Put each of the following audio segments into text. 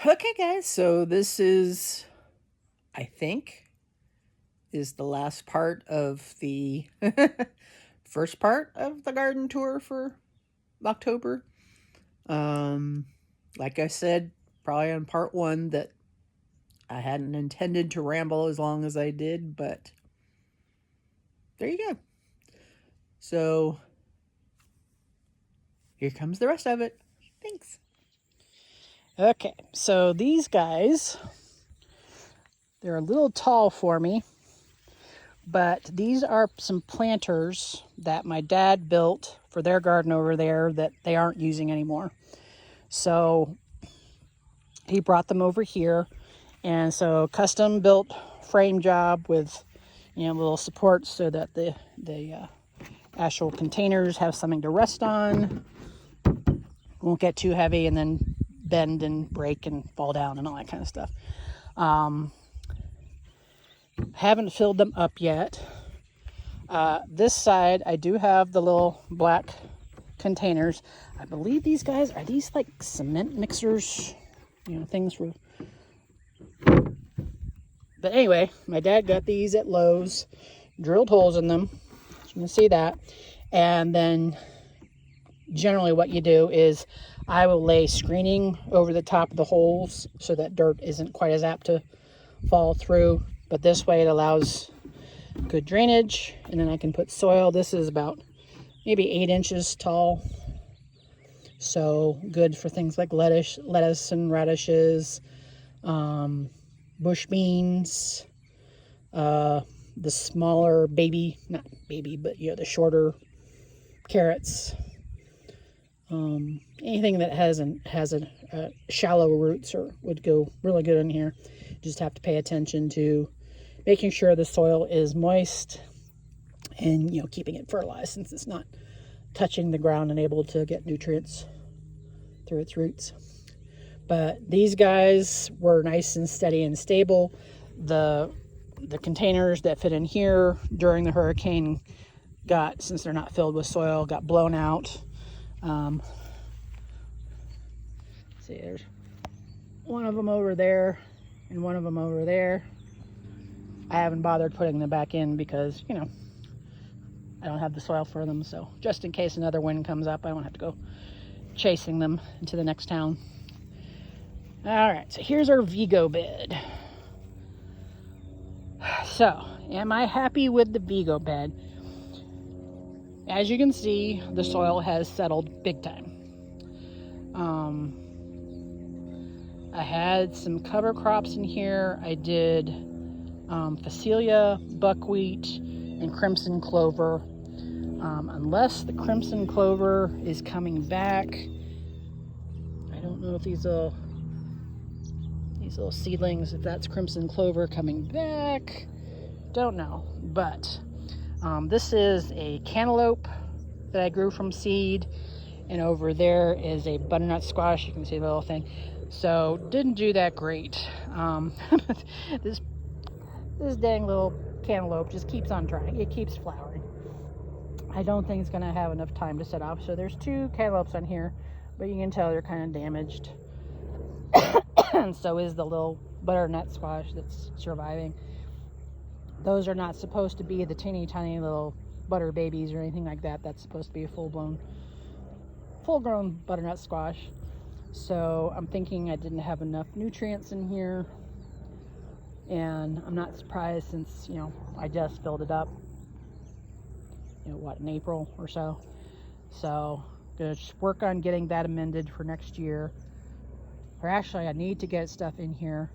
Okay, guys, so this is, I think, is the last part of the first part of the garden tour for October. Um, like I said, probably on part one, that I hadn't intended to ramble as long as I did, but there you go. So here comes the rest of it. Thanks. Okay, so these guys, they're a little tall for me, but these are some planters that my dad built for their garden over there that they aren't using anymore. So he brought them over here, and so custom built frame job with little supports so that the actual containers have something to rest on, won't get too heavy and then bend and break and fall down and all that kind of stuff. Haven't filled them up yet. This side I do have the little black containers. I believe these guys are these like cement mixers, things for. But anyway, my dad got these at Lowe's, drilled holes in them. You can see that. And then generally what you do is I will lay screening over the top of the holes so that dirt isn't quite as apt to fall through. But this way it allows good drainage, and then I can put soil. This is about maybe 8 inches tall. So good for things like lettuce and radishes, bush beans, the smaller not baby, but the shorter carrots, anything that has a shallow roots would go really good in here. Just have to pay attention to making sure the soil is moist and keeping it fertilized, since it's not touching the ground and able to get nutrients through its roots. But these guys were nice and steady and stable. The containers that fit in here during the hurricane since they're not filled with soil, got blown out. See, there's one of them over there and one of them over there. I haven't bothered putting them back in because, I don't have the soil for them. So just in case another wind comes up, I don't have to go chasing them into the next town. All right, so here's our Vigo bed. So, am I happy with the Vigo bed? As you can see, the soil has settled big time. I had some cover crops in here. I did Phacelia, buckwheat, and crimson clover. Unless the crimson clover is coming back. I don't know if these little seedlings, if that's crimson clover coming back. Don't know. But this is a cantaloupe that I grew from seed. And over there is a butternut squash. You can see the little thing. So didn't do that great. This dang little cantaloupe just keeps on trying. It keeps flowering. I don't think it's going to have enough time to set off. So there's 2 cantaloupes on here, but you can tell they're kind of damaged. And so is the little butternut squash that's surviving. Those are not supposed to be the teeny tiny little butter babies or anything like that. That's supposed to be a full-grown butternut squash. So I'm thinking I didn't have enough nutrients in here. And I'm not surprised since, I just filled it up, in April or so. So, gonna just work on getting that amended for next year. Or actually, I need to get stuff in here,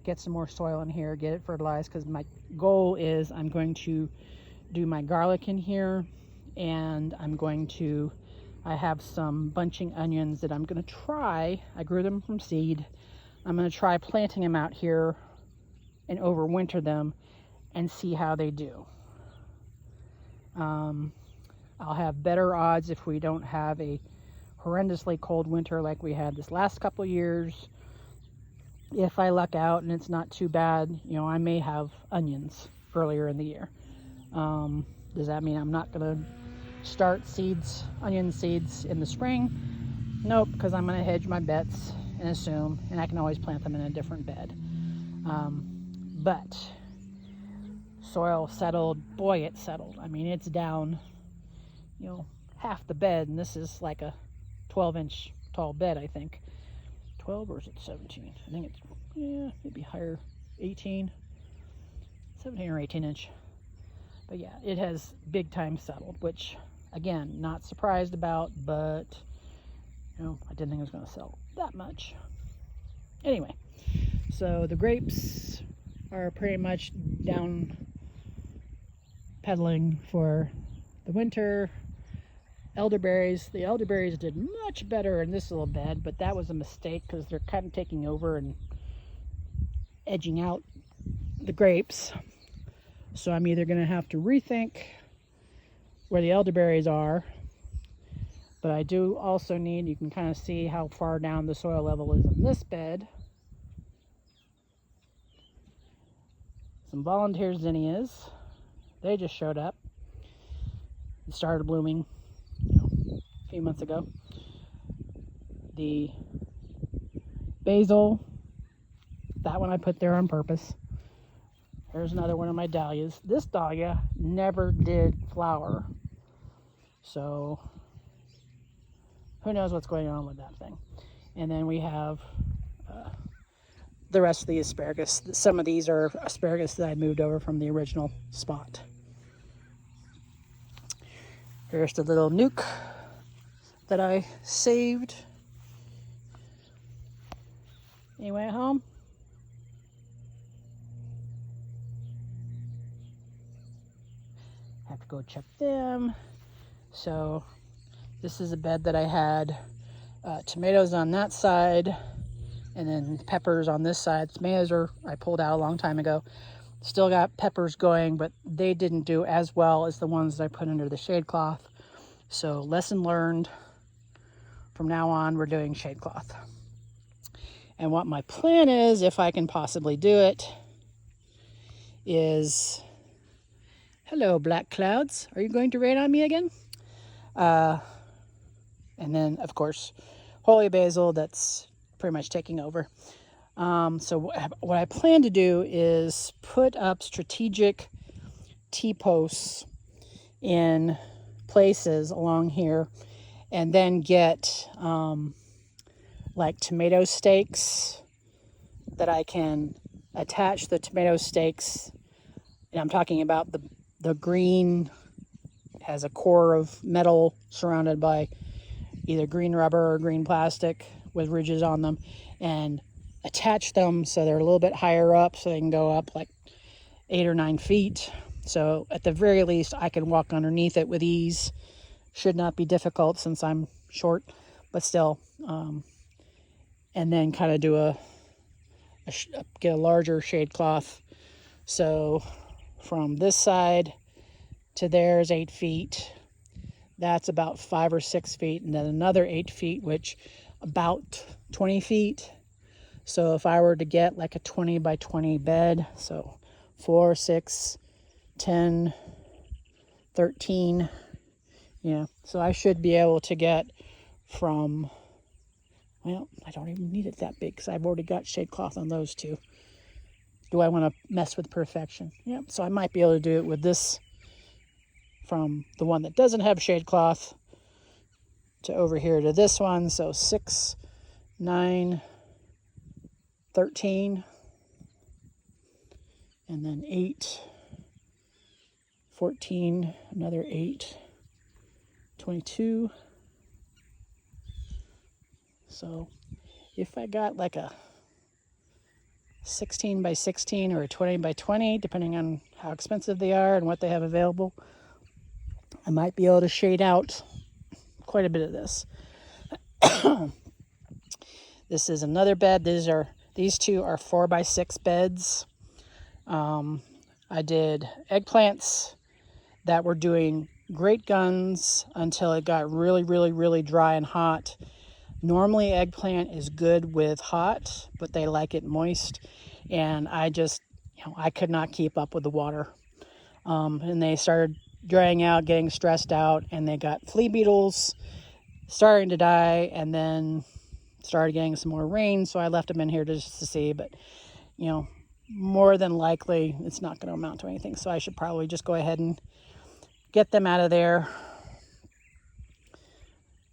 get some more soil in here, get it fertilized, because my goal is I'm going to do my garlic in here, and I have some bunching onions that I'm going to try. I grew them from seed. I'm going to try planting them out here and overwinter them and see how they do. I'll have better odds if we don't have a horrendously cold winter like we had this last couple years. If I luck out and it's not too bad, I may have onions earlier in the year. Does that mean I'm not going to start onion seeds in the spring? Nope, because I'm going to hedge my bets and assume, and I can always plant them in a different bed. But soil settled, boy, it settled. I mean, it's down, half the bed, and this is like a 12-inch tall bed, I think. 12, or is it 17? I think it's, maybe higher, 18, 17 or 18 inch. But yeah, it has big time settled, which, again, not surprised about, but, I didn't think it was going to sell that much. Anyway, so the grapes are pretty much down pedaling for the winter. The elderberries did much better in this little bed, but that was a mistake because they're kind of taking over and edging out the grapes. So I'm either going to have to rethink where the elderberries are, but I do also need, you can kind of see how far down the soil level is in this bed. Some volunteer zinnias, they just showed up. It started blooming a few months ago. The basil, that one I put there on purpose. Here's another one of my dahlias. This dahlia never did flower, so who knows what's going on with that thing. And then we have the rest of the asparagus. Some of these are asparagus that I moved over from the original spot. Here's the little nuke that I saved. Anyway, at home. Have to go check them. So this is a bed that I had tomatoes on that side and then peppers on this side. Tomatoes I pulled out a long time ago. Still got peppers going, but they didn't do as well as the ones that I put under the shade cloth. So lesson learned. From now on, we're doing shade cloth. And what my plan is, if I can possibly do it, is, hello, black clouds. Are you going to rain on me again? And then, of course, holy basil, that's pretty much taking over. So what I plan to do is put up strategic T-posts in places along here, and then get like tomato stakes that I can attach the tomato stakes. And I'm talking about the green has a core of metal surrounded by either green rubber or green plastic with ridges on them, and attach them so they're a little bit higher up so they can go up like 8 or 9 feet. So at the very least, I can walk underneath it with ease. Should not be difficult since I'm short, but still. And then kind of do get a larger shade cloth. So from this side to there is 8 feet. That's about 5 or 6 feet, and then another 8 feet, which about 20 feet. So if I were to get like a 20 by 20 bed, so 4, 6, 10, 13, so I should be able to get from, well, I don't even need it that big because I've already got shade cloth on those two. Do I want to mess with perfection? Yeah, so I might be able to do it with this, from the one that doesn't have shade cloth to over here to this one. So 6, 9, 13, and then 8, 14, another 8, 22. So if I got like a 16 by 16 or a 20 by 20, depending on how expensive they are and what they have available, I might be able to shade out quite a bit of this. This is another bed. These two are 4 by 6 beds. I did eggplants that were doing great guns until it got really, really, really dry and hot. Normally eggplant is good with hot, but they like it moist. And I just, I could not keep up with the water. And they started drying out, getting stressed out, and they got flea beetles starting to die. And then started getting some more rain, so I left them in here just to see. But, you know, more than likely it's not going to amount to anything. So I should probably just go ahead and get them out of there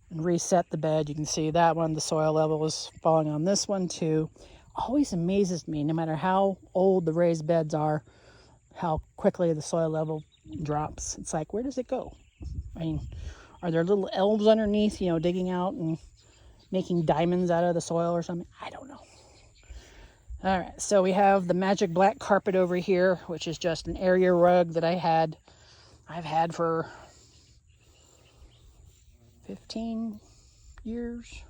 and reset the bed. You can see that one, the soil level is falling on this one too. Always amazes me, no matter how old the raised beds are, how quickly the soil level drops. It's like, where does it go? I mean, are there little elves underneath, you know, digging out and making diamonds out of the soil or something? I don't know. All right, so we have the magic black carpet over here, which is just an area rug that I've had for 15 years.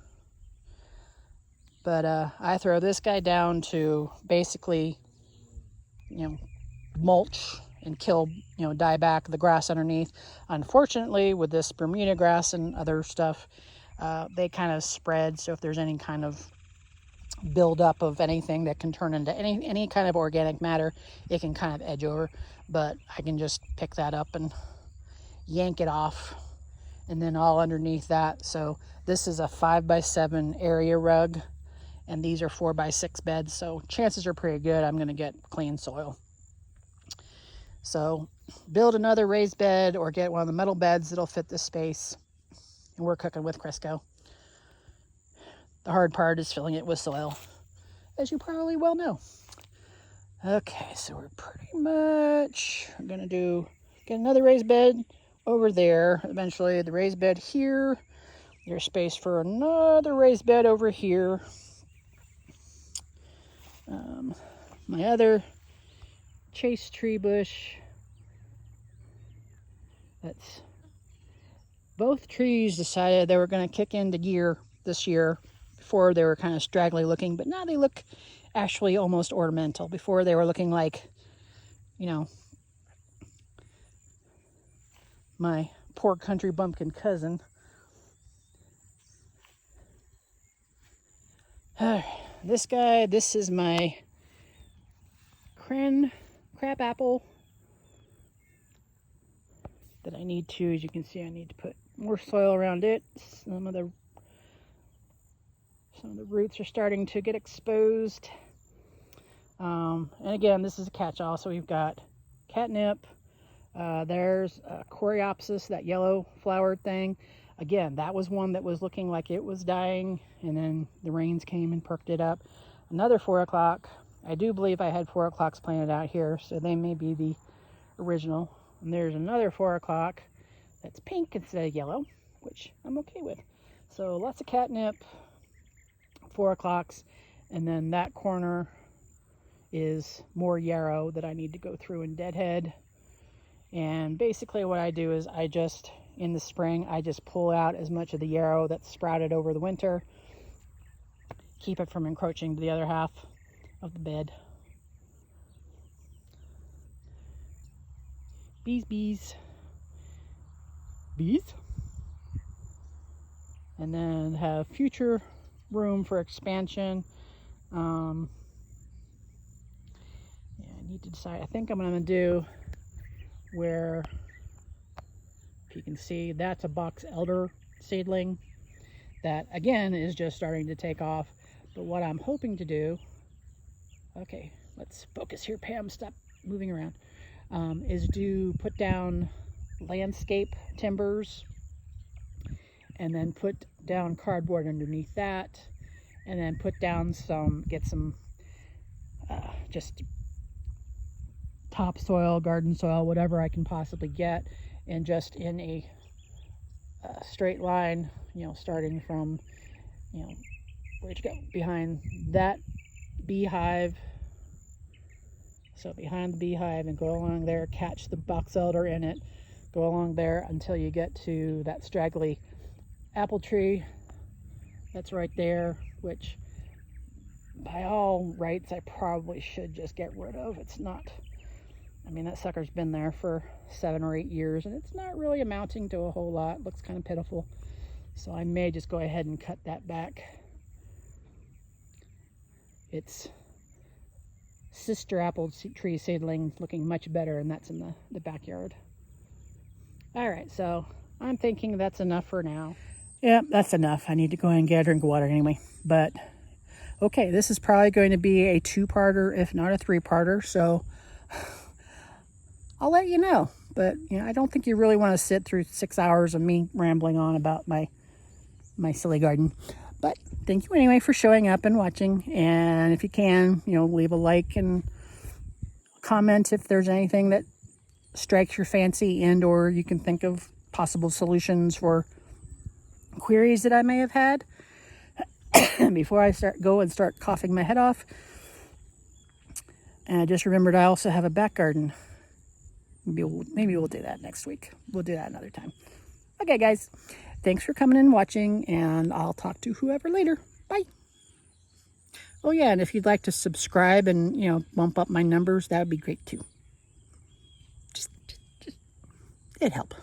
But I throw this guy down to basically, you know, mulch and kill, you know, die back the grass underneath. Unfortunately, with this Bermuda grass and other stuff, they kind of spread. So if there's any kind of buildup of anything that can turn into any kind of organic matter, it can kind of edge over. But I can just pick that up and yank it off, and then all underneath that. So this is a 5x7 area rug, and these are 4x6 beds. So chances are pretty good I'm going to get clean soil. So build another raised bed or get one of the metal beds that'll fit this space. And we're cooking with Crisco. The hard part is filling it with soil, as you probably well know. Okay, so we're pretty much going to get another raised bed over there. Eventually the raised bed here. There's space for another raised bed over here. My other chase tree bush. That's both trees decided they were going to kick into gear this year. Before they were kind of straggly looking, but now they look actually almost ornamental. Before they were looking like, you know, my poor country bumpkin cousin. This guy, this is my crab apple that I need to, as you can see, I need to put more soil around it. Some of the roots are starting to get exposed. And again, this is a catch-all. So we've got catnip. There's coreopsis, that yellow flowered thing. Again, that was one that was looking like it was dying, and then the rains came and perked it up. Another 4 o'clock. I do believe I had 4 o'clocks planted out here, so they may be the original. And there's another 4 o'clock that's pink instead of yellow, which I'm okay with. So lots of catnip. 4 o'clocks, and then that corner is more yarrow that I need to go through and deadhead. And basically what I do is I just, in the spring, I just pull out as much of the yarrow that's sprouted over the winter, keep it from encroaching to the other half of the bed. Bees. And then have future room for expansion. Yeah, I need to decide. I think I'm going to do where, if you can see, that's a box elder seedling that again is just starting to take off. But what I'm hoping to do, okay, let's focus here, Pam, stop moving around, is put down landscape timbers, and then put down cardboard underneath that, and then put down get some just topsoil, garden soil, whatever I can possibly get, and just in a straight line, you know, starting from, you know, where'd you go? Behind that beehive. So behind the beehive, and go along there, catch the box elder in it, go along there until you get to that straggly apple tree that's right there, which by all rights I probably should just get rid of. It's not, I mean, that sucker's been there for 7 or 8 years, and it's not really amounting to a whole lot. It looks kind of pitiful. So I may just go ahead and cut that back. It's sister apple tree seedling looking much better, and that's in the backyard. All right, so I'm thinking that's enough for now. Yeah, that's enough. I need to go ahead and get a drink of water anyway. But okay, this is probably going to be a two-parter, if not a three-parter. So I'll let you know. But I don't think you really want to sit through 6 hours of me rambling on about my silly garden. But thank you anyway for showing up and watching. And if you can, leave a like and comment if there's anything that strikes your fancy, and or you can think of possible solutions for queries that I may have had. Before I start coughing my head off. And I just remembered I also have a back garden. Maybe we'll do that next week. We'll do that another time. Okay, guys. Thanks for coming and watching, and I'll talk to whoever later. Bye. Oh, yeah, and if you'd like to subscribe and, bump up my numbers, that would be great, too. Just it'd help.